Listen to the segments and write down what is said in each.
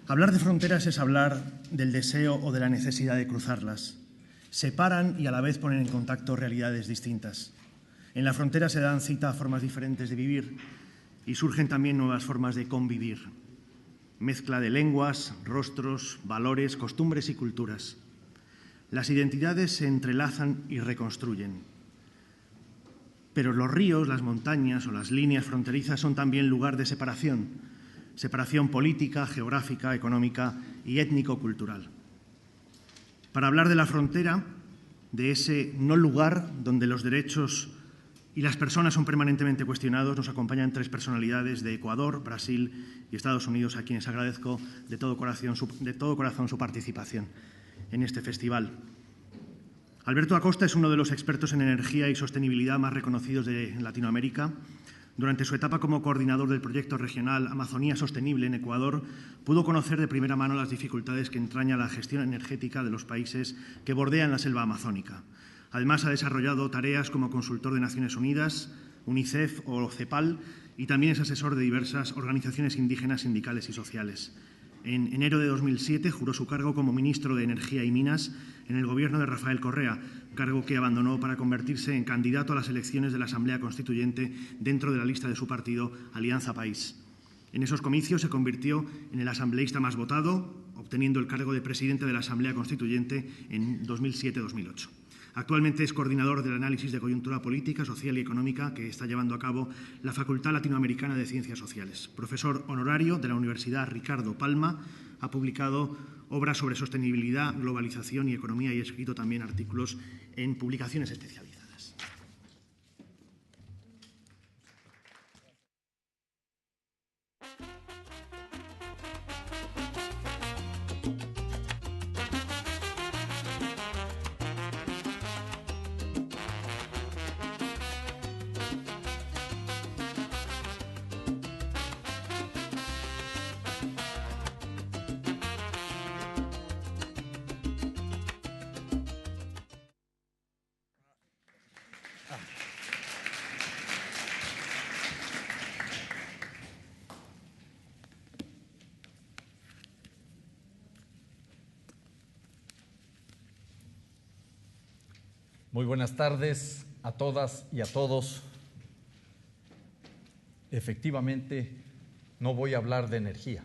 Hablar de fronteras es hablar del deseo o de la necesidad de cruzarlas. Separan y a la vez ponen en contacto realidades distintas. En la frontera se dan cita a formas diferentes de vivir y surgen también nuevas formas de convivir. Mezcla de lenguas, rostros, valores, costumbres y culturas. Las identidades se entrelazan y reconstruyen. Pero los ríos, las montañas o las líneas fronterizas son también lugar de separación política, geográfica, económica y étnico-cultural. Para hablar de la frontera, de ese no lugar donde los derechos y las personas son permanentemente cuestionados, nos acompañan tres personalidades de Ecuador, Brasil y Estados Unidos, a quienes agradezco de todo corazón su participación en este festival. Alberto Acosta es uno de los expertos en energía y sostenibilidad más reconocidos de Latinoamérica. Durante su etapa como coordinador del proyecto regional Amazonía Sostenible en Ecuador, pudo conocer de primera mano las dificultades que entraña la gestión energética de los países que bordean la selva amazónica. Además, ha desarrollado tareas como consultor de Naciones Unidas, UNICEF o CEPAL, y también es asesor de diversas organizaciones indígenas, sindicales y sociales. En enero de 2007 juró su cargo como ministro de Energía y Minas en el gobierno de Rafael Correa, cargo que abandonó para convertirse en candidato a las elecciones de la Asamblea Constituyente dentro de la lista de su partido Alianza País. En esos comicios se convirtió en el asambleísta más votado, obteniendo el cargo de presidente de la Asamblea Constituyente en 2007-2008. Actualmente es coordinador del análisis de coyuntura política, social y económica que está llevando a cabo la Facultad Latinoamericana de Ciencias Sociales. Profesor honorario de la Universidad Ricardo Palma, ha publicado obras sobre sostenibilidad, globalización y economía y ha escrito también artículos en publicaciones especializadas. Muy buenas tardes a todas y a todos. Efectivamente, no voy a hablar de energía,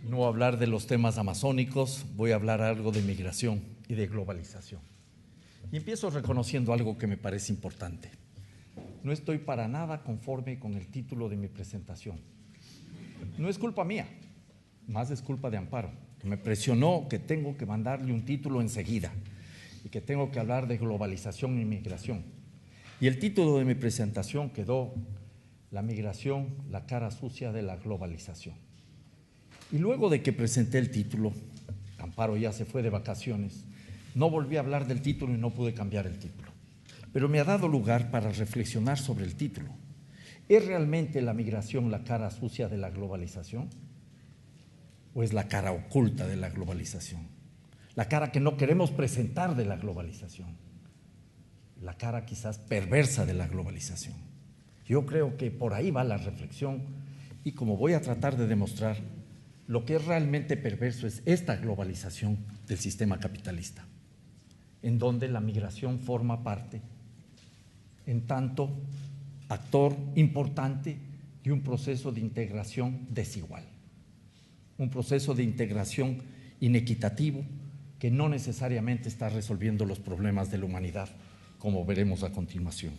no voy a hablar de los temas amazónicos, voy a hablar algo de migración y de globalización. Y empiezo reconociendo algo que me parece importante. No estoy para nada conforme con el título de mi presentación. No es culpa mía, más es culpa de Amparo, que me presionó que tengo que mandarle un título enseguida y que tengo que hablar de globalización y migración. Y el título de mi presentación quedó La migración, la cara sucia de la globalización. Y luego de que presenté el título, Amparo ya se fue de vacaciones, no volví a hablar del título y no pude cambiar el título. Pero me ha dado lugar para reflexionar sobre el título. ¿Es realmente la migración la cara sucia de la globalización? ¿O es la cara oculta de la globalización? La cara que no queremos presentar de la globalización, la cara quizás perversa de la globalización. Yo creo que por ahí va la reflexión y como voy a tratar de demostrar, lo que es realmente perverso es esta globalización del sistema capitalista, en donde la migración forma parte, en tanto actor importante de un proceso de integración desigual, un proceso de integración inequitativo, que no necesariamente está resolviendo los problemas de la humanidad, como veremos a continuación.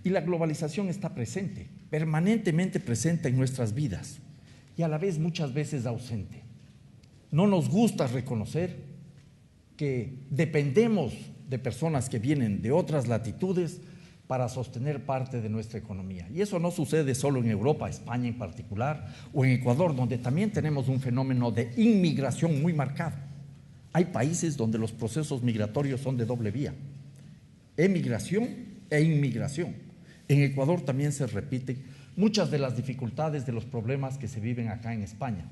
Y la globalización está presente, permanentemente presente en nuestras vidas y a la vez muchas veces ausente. No nos gusta reconocer que dependemos de personas que vienen de otras latitudes para sostener parte de nuestra economía. Y eso no sucede solo en Europa, España en particular, o en Ecuador, donde también tenemos un fenómeno de inmigración muy marcado. Hay países donde los procesos migratorios son de doble vía, emigración e inmigración. En Ecuador también se repiten muchas de las dificultades de los problemas que se viven acá en España.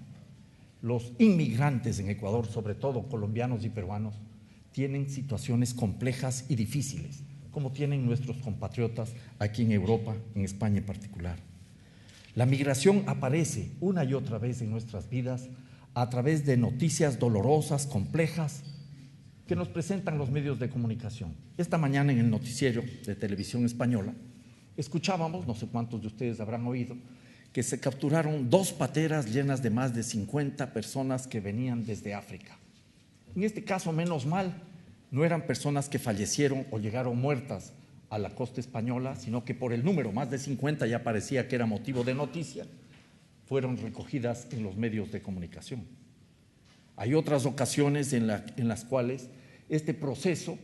Los inmigrantes en Ecuador, sobre todo colombianos y peruanos, tienen situaciones complejas y difíciles, como tienen nuestros compatriotas aquí en Europa, en España en particular. La migración aparece una y otra vez en nuestras vidas a través de noticias dolorosas, complejas, que nos presentan los medios de comunicación. Esta mañana en el noticiero de Televisión Española escuchábamos, no sé cuántos de ustedes habrán oído, que se capturaron 2 pateras llenas de más de 50 personas que venían desde África. En este caso, menos mal, no eran personas que fallecieron o llegaron muertas a la costa española, sino que por el número, más de 50, ya parecía que era motivo de noticia, fueron recogidas en los medios de comunicación. Hay otras ocasiones en las cuales este proceso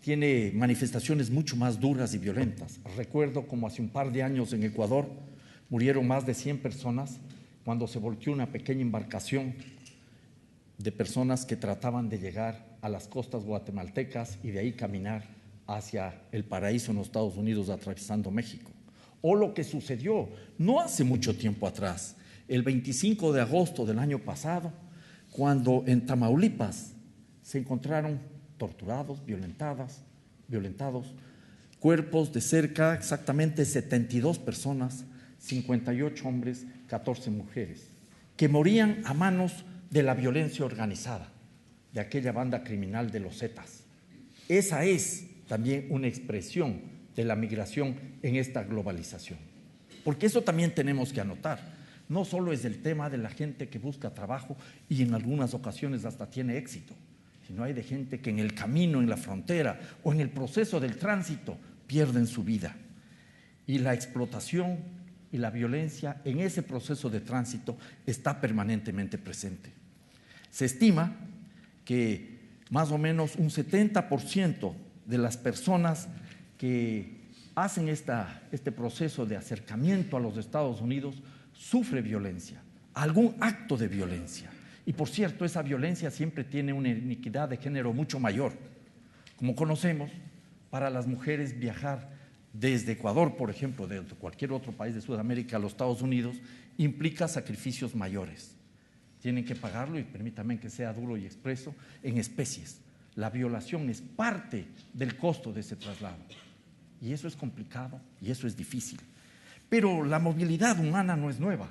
tiene manifestaciones mucho más duras y violentas. Recuerdo como hace un par de años en Ecuador murieron más de 100 personas cuando se volteó una pequeña embarcación de personas que trataban de llegar a las costas guatemaltecas y de ahí caminar hacia el paraíso en los Estados Unidos atravesando México. O lo que sucedió no hace mucho tiempo atrás, el 25 de agosto del año pasado, cuando en Tamaulipas se encontraron torturados, violentados, cuerpos de cerca exactamente 72 personas, 58 hombres, 14 mujeres, que morían a manos de la violencia organizada, de aquella banda criminal de los Zetas. Esa es también una expresión de la migración en esta globalización. Porque eso también tenemos que anotar. No solo es el tema de la gente que busca trabajo y en algunas ocasiones hasta tiene éxito, sino hay de gente que en el camino, en la frontera o en el proceso del tránsito pierden su vida. Y la explotación y la violencia en ese proceso de tránsito está permanentemente presente. Se estima que más o menos un 70% de las personas que hacen este proceso de acercamiento a los Estados Unidos sufre violencia, algún acto de violencia. Y por cierto, esa violencia siempre tiene una inequidad de género mucho mayor. Como conocemos, para las mujeres viajar desde Ecuador, por ejemplo, de cualquier otro país de Sudamérica a los Estados Unidos, implica sacrificios mayores. Tienen que pagarlo, y permítanme que sea duro y expreso, en especies. La violación es parte del costo de ese traslado. Y eso es complicado y eso es difícil. Pero la movilidad humana no es nueva.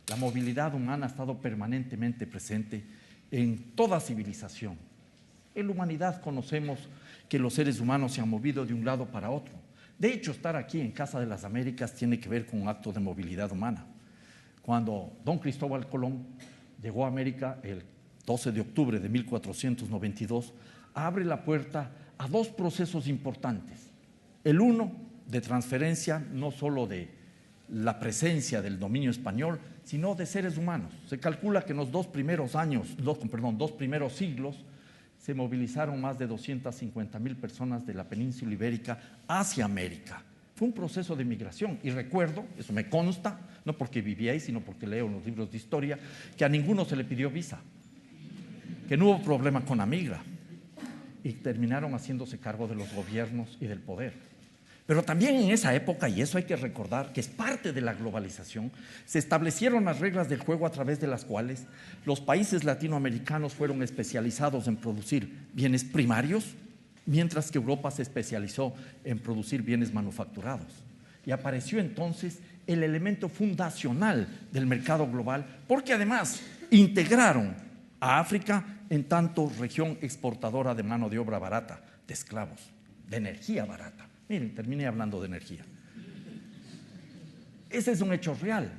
La movilidad humana ha estado permanentemente presente en toda civilización. En la humanidad conocemos que los seres humanos se han movido de un lado para otro. De hecho, estar aquí en Casa de las Américas tiene que ver con un acto de movilidad humana. Cuando don Cristóbal Colón llegó a América el 12 de octubre de 1492, abre la puerta a 2 procesos importantes. El uno, de transferencia no solo de la presencia del dominio español, sino de seres humanos. Se calcula que en los 2 primeros siglos se movilizaron más de 250,000 personas de la península ibérica hacia América. Fue un proceso de migración y recuerdo, eso me consta, no porque viví ahí, sino porque leo en los libros de historia, que a ninguno se le pidió visa, que no hubo problema con la migra y terminaron haciéndose cargo de los gobiernos y del poder. Pero también en esa época, y eso hay que recordar, que es parte de la globalización, se establecieron las reglas del juego a través de las cuales los países latinoamericanos fueron especializados en producir bienes primarios, mientras que Europa se especializó en producir bienes manufacturados. Y apareció entonces el elemento fundacional del mercado global, porque además integraron a África en tanto región exportadora de mano de obra barata, de esclavos, de energía barata. Miren, terminé hablando de energía. Ese es un hecho real.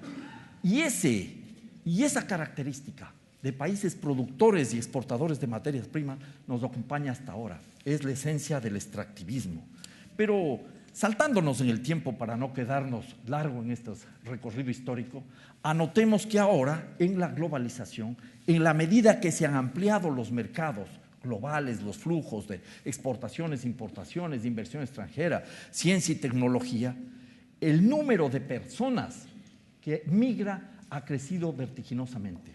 Y esa característica de países productores y exportadores de materias primas nos acompaña hasta ahora. Es la esencia del extractivismo. Pero saltándonos en el tiempo para no quedarnos largo en este recorrido histórico, anotemos que ahora, en la globalización, en la medida que se han ampliado los mercados globales, los flujos de exportaciones, importaciones, de inversión extranjera, ciencia y tecnología, el número de personas que migra ha crecido vertiginosamente.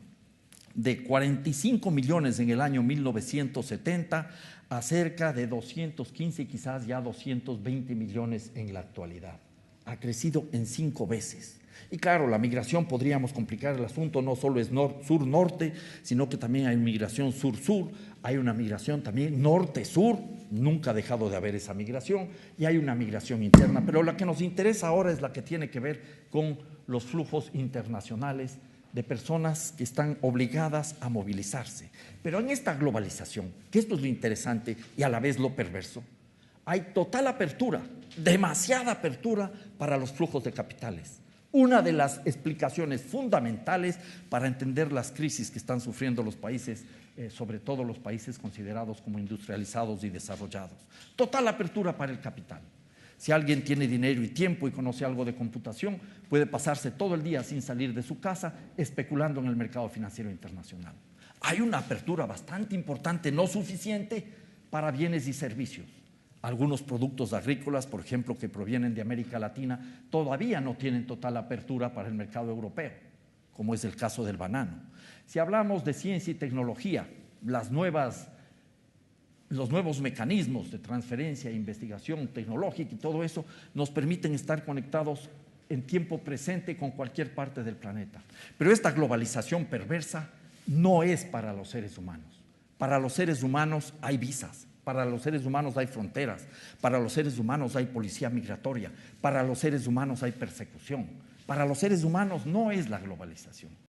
De 45 millones en el año 1970 a cerca de 215, quizás ya 220 millones en la actualidad. Ha crecido en 5 veces. Y claro, la migración podríamos complicar el asunto, no solo es sur-norte, sino que también hay migración sur-sur, hay una migración también norte-sur, nunca ha dejado de haber esa migración, y hay una migración interna, pero la que nos interesa ahora es la que tiene que ver con los flujos internacionales de personas que están obligadas a movilizarse. Pero en esta globalización, que esto es lo interesante y a la vez lo perverso, hay total apertura, demasiada apertura para los flujos de capitales. Una de las explicaciones fundamentales para entender las crisis que están sufriendo los países, sobre todo los países considerados como industrializados y desarrollados. Total apertura para el capital. Si alguien tiene dinero y tiempo y conoce algo de computación, puede pasarse todo el día sin salir de su casa especulando en el mercado financiero internacional. Hay una apertura bastante importante, no suficiente, para bienes y servicios. Algunos productos agrícolas, por ejemplo, que provienen de América Latina, todavía no tienen total apertura para el mercado europeo, como es el caso del banano. Si hablamos de ciencia y tecnología, los nuevos mecanismos de transferencia e investigación tecnológica y todo eso nos permiten estar conectados en tiempo presente con cualquier parte del planeta. Pero esta globalización perversa no es para los seres humanos. Para los seres humanos hay visas. Para los seres humanos hay fronteras, para los seres humanos hay policía migratoria, para los seres humanos hay persecución. Para los seres humanos no es la globalización.